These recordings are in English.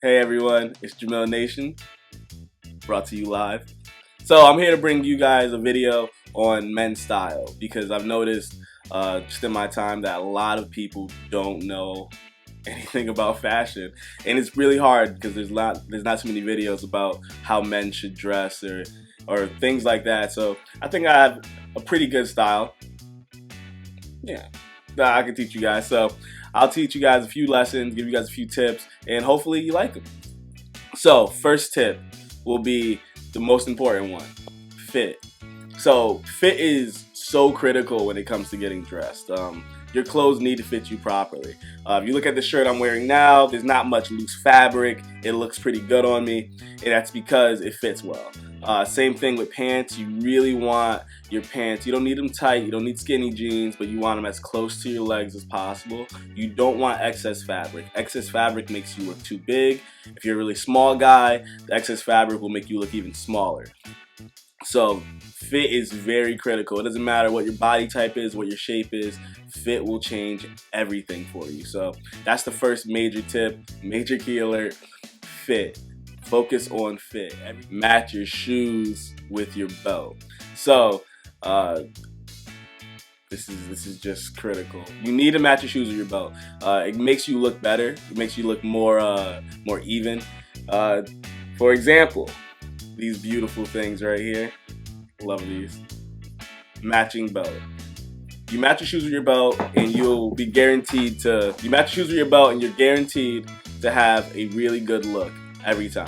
Hey everyone, it's JahmilNation, brought to you live. So I'm here to bring you guys a video on men's style because I've noticed just in my time that a lot of people don't know anything about fashion, and it's really hard because there's not so many videos about how men should dress or things like that. So I think I have a pretty good style. Yeah, that I can teach you guys. So I'll teach you guys a few lessons, give you guys a few tips, and hopefully you like them. So first tip will be the most important one: fit. So fit is so critical when it comes to getting dressed. Your clothes need to fit you properly. If you look at the shirt I'm wearing now, there's not much loose fabric. It looks pretty good on me, and that's because it fits well. Same thing with pants. You really want your pants, you don't need them tight, you don't need skinny jeans, but you want them as close to your legs as possible. You don't want excess fabric. Excess fabric makes you look too big. If you're a really small guy, the excess fabric will make you look even smaller. So fit is very critical. It doesn't matter what your body type is, what your shape is, fit will change everything for you. So that's the first major tip, major key alert: fit. Focus on fit. Match your shoes with your belt. So this is just critical. You need to match your shoes with your belt. It makes you look better. It makes you look more even. For example, these beautiful things right here. Love these. Matching belt. You match your shoes with your belt, and you'll be guaranteed to. You match your shoes with your belt, and you're guaranteed to have a really good look every time.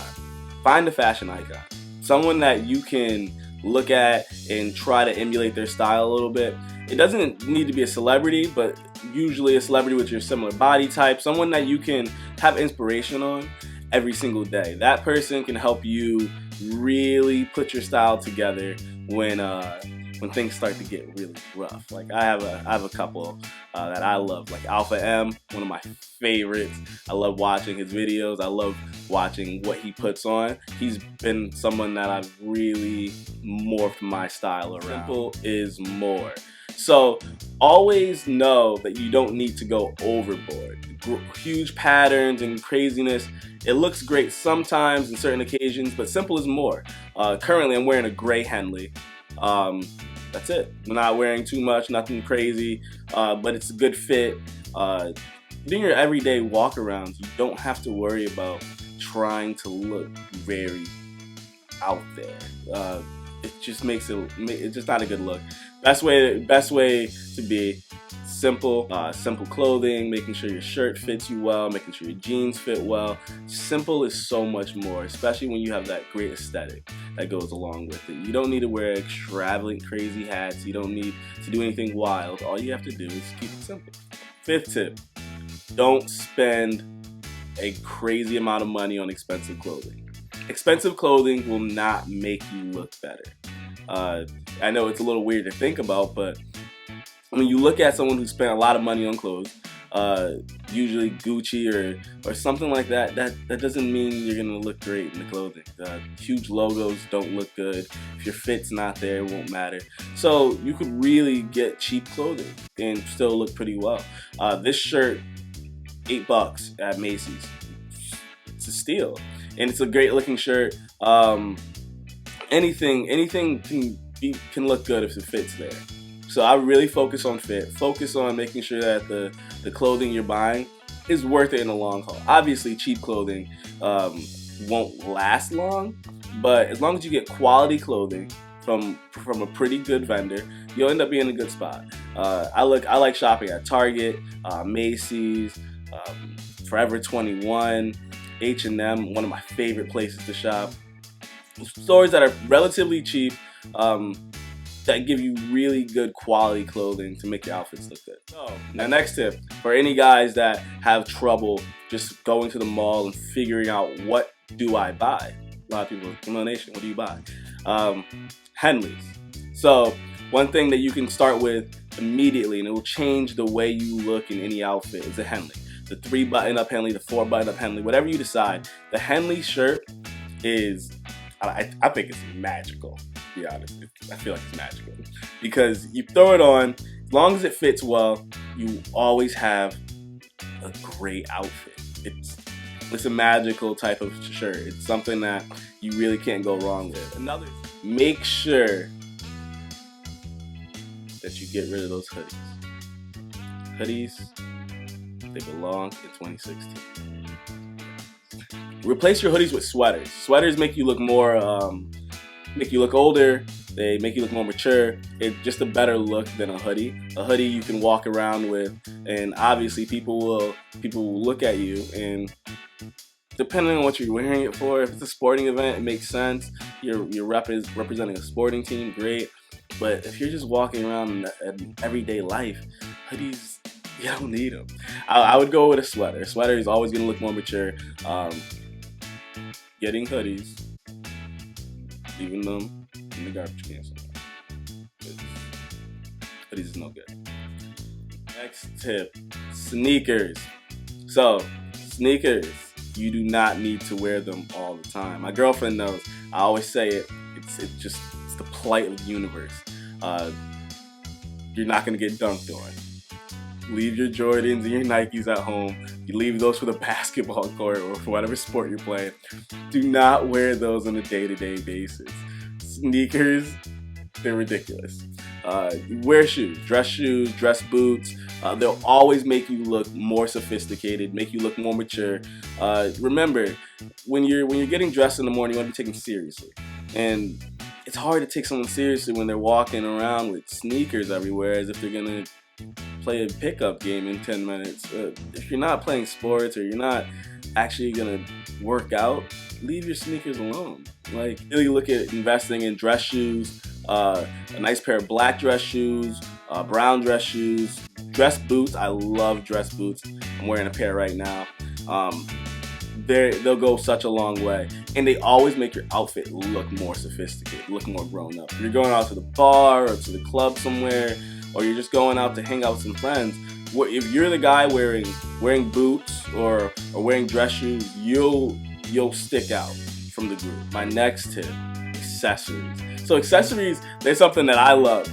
Find a fashion icon, someone that you can look at and try to emulate their style a little bit. It doesn't need to be a celebrity, but usually a celebrity with your similar body type, someone that you can have inspiration on every single day. That person can help you really put your style together when things start to get really rough. Like I have a couple that I love, like Alpha M, one of my favorites. I love watching his videos. I love watching what he puts on. He's been someone that I've really morphed my style around. Simple is more. So always know that you don't need to go overboard. Huge patterns and craziness, it looks great sometimes in certain occasions, but simple is more. Currently I'm wearing a gray Henley. That's it. I'm not wearing too much, nothing crazy, but it's a good fit. Doing your everyday walk-arounds, you don't have to worry about trying to look very out there. It just makes it's just not a good look. Best way to be simple. Simple clothing, making sure your shirt fits you well, making sure your jeans fit well. Simple is so much more, especially when you have that great aesthetic that goes along with it. You don't need to wear extravagant, crazy hats. You don't need to do anything wild. All you have to do is keep it simple. Fifth tip: don't spend a crazy amount of money on expensive clothing. Expensive clothing will not make you look better. I know it's a little weird to think about, but when you look at someone who spent a lot of money on clothes, usually Gucci or something like that, that doesn't mean you're gonna look great in the clothing. Huge logos don't look good. If your fit's not there, it won't matter. So you could really get cheap clothing and still look pretty well. This shirt, $8 at Macy's. It's a steal, and it's a great looking shirt. Anything can look good if it fits there. So I really focus on fit. Focus on making sure that the clothing you're buying is worth it in the long haul. Obviously, cheap clothing won't last long, but as long as you get quality clothing from a pretty good vendor, you'll end up being in a good spot. I like shopping at Target, Macy's, Forever 21, H&M, one of my favorite places to shop. Stores that are relatively cheap, that give you really good quality clothing to make your outfits look good. So, now next tip, for any guys that have trouble just going to the mall and figuring out what do I buy. A lot of people, JahmilNation, what do you buy? Henleys. So one thing that you can start with immediately, and it will change the way you look in any outfit, is a Henley. The 3-button-up Henley, the 4-button-up Henley, whatever you decide. The Henley shirt is, I think it's magical, to be honest. I feel like it's magical. Because you throw it on, as long as it fits well, you always have a great outfit. It's a magical type of shirt. It's something that you really can't go wrong with. Another, make sure that you get rid of those hoodies. Hoodies, they belong in 2016. Replace your hoodies with sweaters. Sweaters make you look more, make you look older. They make you look more mature. It's just a better look than a hoodie. A hoodie you can walk around with, and obviously people will look at you, and depending on what you're wearing it for, if it's a sporting event, it makes sense. You're representing a sporting team, great. But if you're just walking around in everyday life, hoodies, you don't need them. I would go with a sweater. A sweater is always going to look more mature. Getting hoodies, leaving them in the garbage can somewhere. Hoodies is no good. Next tip, sneakers. So, sneakers, you do not need to wear them all the time. My girlfriend knows. I always say it. It's the plight of the universe. You're not gonna get dunked on. Leave your Jordans and your Nikes at home. You leave those for the basketball court or for whatever sport you're playing. Do not wear those on a day-to-day basis. Sneakers, they're ridiculous. Wear shoes, dress boots. They'll always make you look more sophisticated, make you look more mature. Remember, when you're getting dressed in the morning, you want to be taken seriously. And it's hard to take someone seriously when they're walking around with sneakers everywhere as if they're gonna play a pickup game in 10 minutes. If you're not playing sports or you're not actually gonna work out, leave your sneakers alone. Like, really look at investing in dress shoes, a nice pair of black dress shoes, brown dress shoes, dress boots. I love dress boots. I'm wearing a pair right now. They'll go such a long way, and they always make your outfit look more sophisticated, look more grown up. If you're going out to the bar or to the club somewhere, or you're just going out to hang out with some friends, if you're the guy wearing boots or wearing dress shoes, you'll stick out from the group. My next tip, accessories. So accessories, they're something that I love.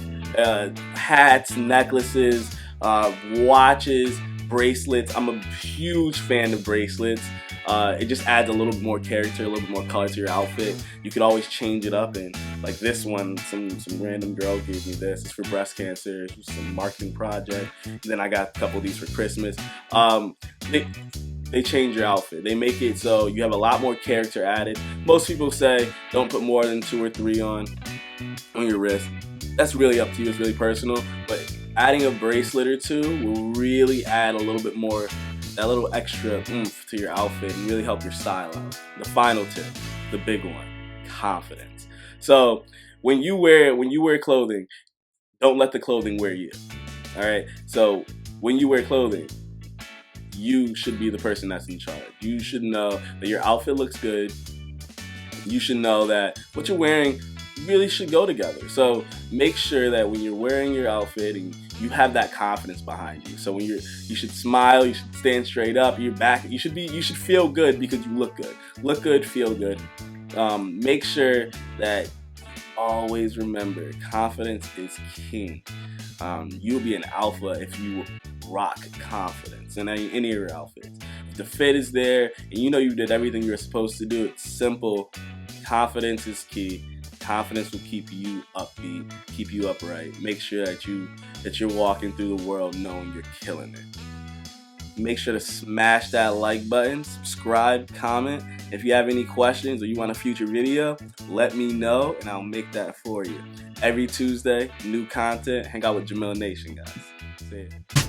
Hats, necklaces, watches, bracelets. I'm a huge fan of bracelets. It just adds a little more character, a little bit more color to your outfit. You could always change it up, and like this one, some random girl gave me this. It's for breast cancer. It's some marketing project. And then I got a couple of these for Christmas. They change your outfit. They make it so you have a lot more character added. Most people say don't put more than 2 or 3 on your wrist. That's really up to you. It's really personal. But adding a bracelet or 2 will really add a little bit more, that little extra oomph to your outfit and really help your style out. The final tip, the big one, confidence. So when you wear clothing, don't let the clothing wear you. All right. So when you wear clothing, you should be the person that's in charge. You should know that your outfit looks good. You should know that what you're wearing really should go together. So make sure that when you're wearing your outfit and you have that confidence behind you. So when you should smile, you should stand straight up, your back, you should feel good because you look good. Look good, feel good. Make sure that always remember, confidence is king. You'll be an alpha if you rock confidence in any of your outfits. If the fit is there and you know you did everything you're supposed to do, it's simple. Confidence is key. Confidence will keep you upbeat, keep you upright. Make sure that you're walking through the world knowing you're killing it. Make sure to smash that like button, subscribe, comment. If you have any questions or you want a future video, let me know and I'll make that for you. Every Tuesday, new content. Hang out with JahmilNation, guys. See ya.